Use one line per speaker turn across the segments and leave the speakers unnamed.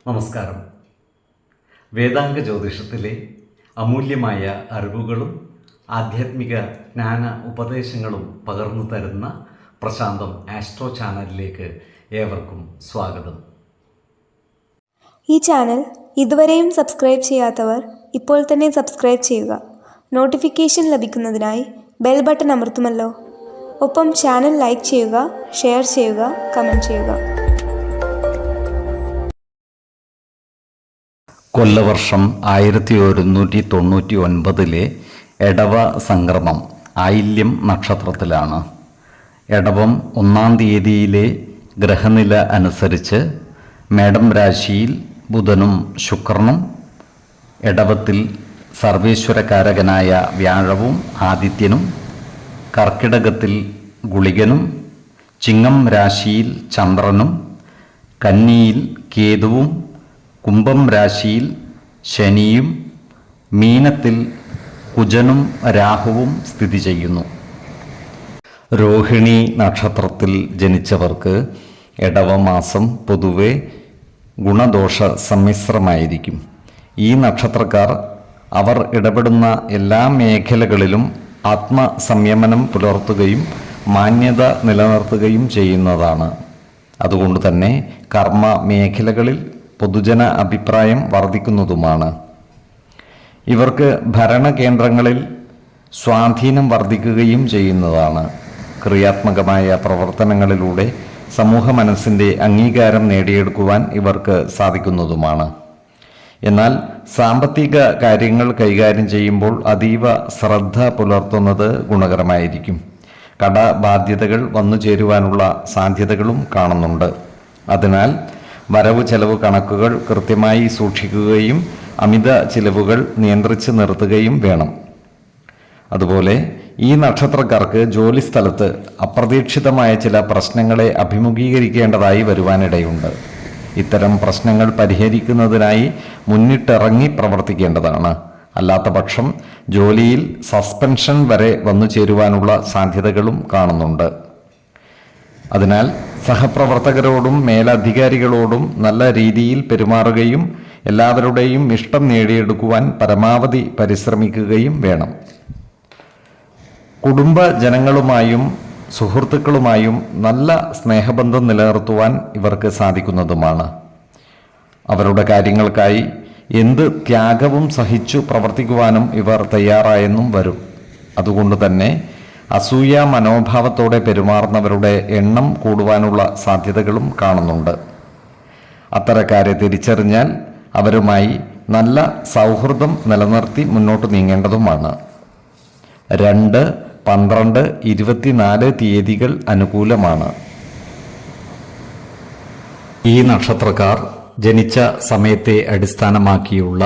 നമസ്കാരം. വേദാംഗ ജ്യോതിഷത്തിലെ അമൂല്യമായ അറിവുകളും ആധ്യാത്മിക ജ്ഞാന ഉപദേശങ്ങളും പകർന്നു തരുന്ന പ്രശാന്തം ആസ്ട്രോ ചാനലിലേക്ക് ഏവർക്കും സ്വാഗതം.
ഈ ചാനൽ ഇതുവരെയും സബ്സ്ക്രൈബ് ചെയ്യാത്തവർ ഇപ്പോൾ തന്നെ സബ്സ്ക്രൈബ് ചെയ്യുക. നോട്ടിഫിക്കേഷൻ ലഭിക്കുന്നതിനായി ബെൽ ബട്ടൺ അമർത്തുമല്ലോ. ഒപ്പം ചാനൽ ലൈക്ക് ചെയ്യുക, ഷെയർ ചെയ്യുക, കമൻറ്റ് ചെയ്യുക.
കൊല്ലവർഷം 1199 എടവ സംക്രമം ആയില്യം നക്ഷത്രത്തിലാണ്. എടവം 1-ാം തീയതിയിലെ ഗ്രഹനില അനുസരിച്ച് മേടം രാശിയിൽ ബുധനും ശുക്രനും, എടവത്തിൽ സർവേശ്വരകാരകനായ വ്യാഴവും ആദിത്യനും, കർക്കിടകത്തിൽ ഗുളികനും, ചിങ്ങം രാശിയിൽ ചന്ദ്രനും, കന്നിയിൽ കേതുവും, കുംഭം രാശിയിൽ ശനിയും, മീനത്തിൽ കുജനും രാഹുവും സ്ഥിതി ചെയ്യുന്നു. രോഹിണി നക്ഷത്രത്തിൽ ജനിച്ചവർക്ക് എടവമാസം പൊതുവെ ഗുണദോഷ സമ്മിശ്രമായിരിക്കും. ഈ നക്ഷത്രക്കാർ അവർ ഇടപെടുന്ന എല്ലാ മേഖലകളിലും ആത്മസംയമനം പുലർത്തുകയും മാന്യത നിലനിർത്തുകയും ചെയ്യുന്നതാണ്. അതുകൊണ്ട് തന്നെ കർമ്മ മേഖലകളിൽ പൊതുജന അഭിപ്രായം വർദ്ധിക്കുന്നതുമാണ്. ഇവർക്ക് ഭരണകേന്ദ്രങ്ങളിൽ സ്വാധീനം വർദ്ധിക്കുകയും ചെയ്യുന്നതാണ്. ക്രിയാത്മകമായ പ്രവർത്തനങ്ങളിലൂടെ സമൂഹ മനസ്സിൻ്റെ അംഗീകാരം നേടിയെടുക്കുവാൻ ഇവർക്ക് സാധിക്കുന്നതുമാണ്. എന്നാൽ സാമ്പത്തിക കാര്യങ്ങൾ കൈകാര്യം ചെയ്യുമ്പോൾ അതീവ ശ്രദ്ധ പുലർത്തുന്നത് ഗുണകരമായിരിക്കും. കടബാധ്യതകൾ വന്നു ചേരുവാനുള്ള സാധ്യതകളും കാണുന്നുണ്ട്. അതിനാൽ വരവ് ചെലവ് കണക്കുകൾ കൃത്യമായി സൂക്ഷിക്കുകയും അമിത ചിലവുകൾ നിയന്ത്രിച്ച് നിർത്തുകയും വേണം. അതുപോലെ ഈ നക്ഷത്രക്കാർക്ക് ജോലിസ്ഥലത്ത് അപ്രതീക്ഷിതമായ ചില പ്രശ്നങ്ങളെ അഭിമുഖീകരിക്കേണ്ടതായി വരുവാനിടയുണ്ട്. ഇത്തരം പ്രശ്നങ്ങൾ പരിഹരിക്കുന്നതിനായി മുന്നിട്ടിറങ്ങി പ്രവർത്തിക്കേണ്ടതാണ്. അല്ലാത്ത പക്ഷം ജോലിയിൽ സസ്പെൻഷൻ വരെ വന്നു ചേരുവാനുള്ള സാധ്യതകളും കാണുന്നുണ്ട്. അതിനാൽ സഹപ്രവർത്തകരോടും മേലധികാരികളോടും നല്ല രീതിയിൽ പെരുമാറുകയും എല്ലാവരുടെയും ഇഷ്ടം നേടിയെടുക്കുവാൻ പരമാവധി പരിശ്രമിക്കുകയും വേണം. കുടുംബജനങ്ങളുമായും സുഹൃത്തുക്കളുമായും നല്ല സ്നേഹബന്ധം നിലനിർത്തുവാൻ ഇവർക്ക് സാധിക്കുന്നതുമാണ്. അവരുടെ കാര്യങ്ങൾക്കായി എന്ത് ത്യാഗവും സഹിച്ചു പ്രവർത്തിക്കുവാനും ഇവർ തയ്യാറായെന്നും വരും. അതുകൊണ്ട് തന്നെ അസൂയ മനോഭാവത്തോടെ പെരുമാറുന്നവരുടെ എണ്ണം കൂടുവാനുള്ള സാധ്യതകളും കാണുന്നുണ്ട്. അത്തരക്കാരെ തിരിച്ചറിഞ്ഞാൽ അവരുമായി നല്ല സൗഹൃദം നിലനിർത്തി മുന്നോട്ട് നീങ്ങേണ്ടതുമാണ്. 2, 12, 24 തീയതികൾ അനുകൂലമാണ്. ഈ നക്ഷത്രക്കാർ ജനിച്ച സമയത്തെ അടിസ്ഥാനമാക്കിയുള്ള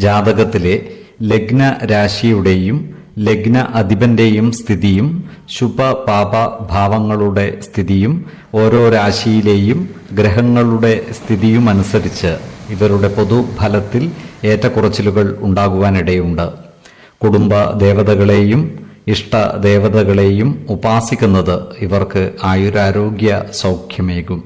ജാതകത്തിലെ ലഗ്ന രാശിയുടെയും ലഗ്ന അധിപന്റെയും സ്ഥിതിയും ശുഭ പാപ ഭാവങ്ങളുടെ സ്ഥിതിയും ഓരോ രാശിയിലെയും ഗ്രഹങ്ങളുടെ സ്ഥിതിയും അനുസരിച്ച് ഇവരുടെ പൊതുഫലത്തിൽ ഏറ്റക്കുറച്ചിലുകൾ ഉണ്ടാകുവാനിടയുണ്ട്. കുടുംബ ദേവതകളെയും ഇഷ്ടദേവതകളെയും ഉപാസിക്കുന്നത് ഇവർക്ക് ആയുരാരോഗ്യ സൗഖ്യമേകും.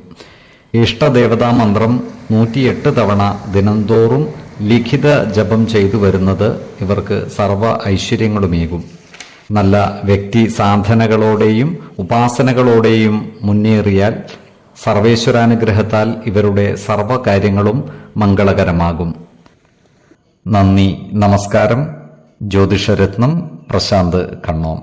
ഇഷ്ടദേവതാ മന്ത്രം 108 തവണ ദിനംതോറും ലിഖിത ജപം ചെയ്തു വരുന്നത് ഇവർക്ക് സർവ ഐശ്വര്യങ്ങളുമേകും. നല്ല വ്യക്തി സാധനകളോടെയും ഉപാസനകളോടെയും മുന്നേറിയാൽ സർവേശ്വരാനുഗ്രഹത്താൽ ഇവരുടെ സർവകാര്യങ്ങളും മംഗളകരമാകും. നന്ദി, നമസ്കാരം. ജ്യോതിഷരത്നം പ്രശാന്ത് കണ്ണോം.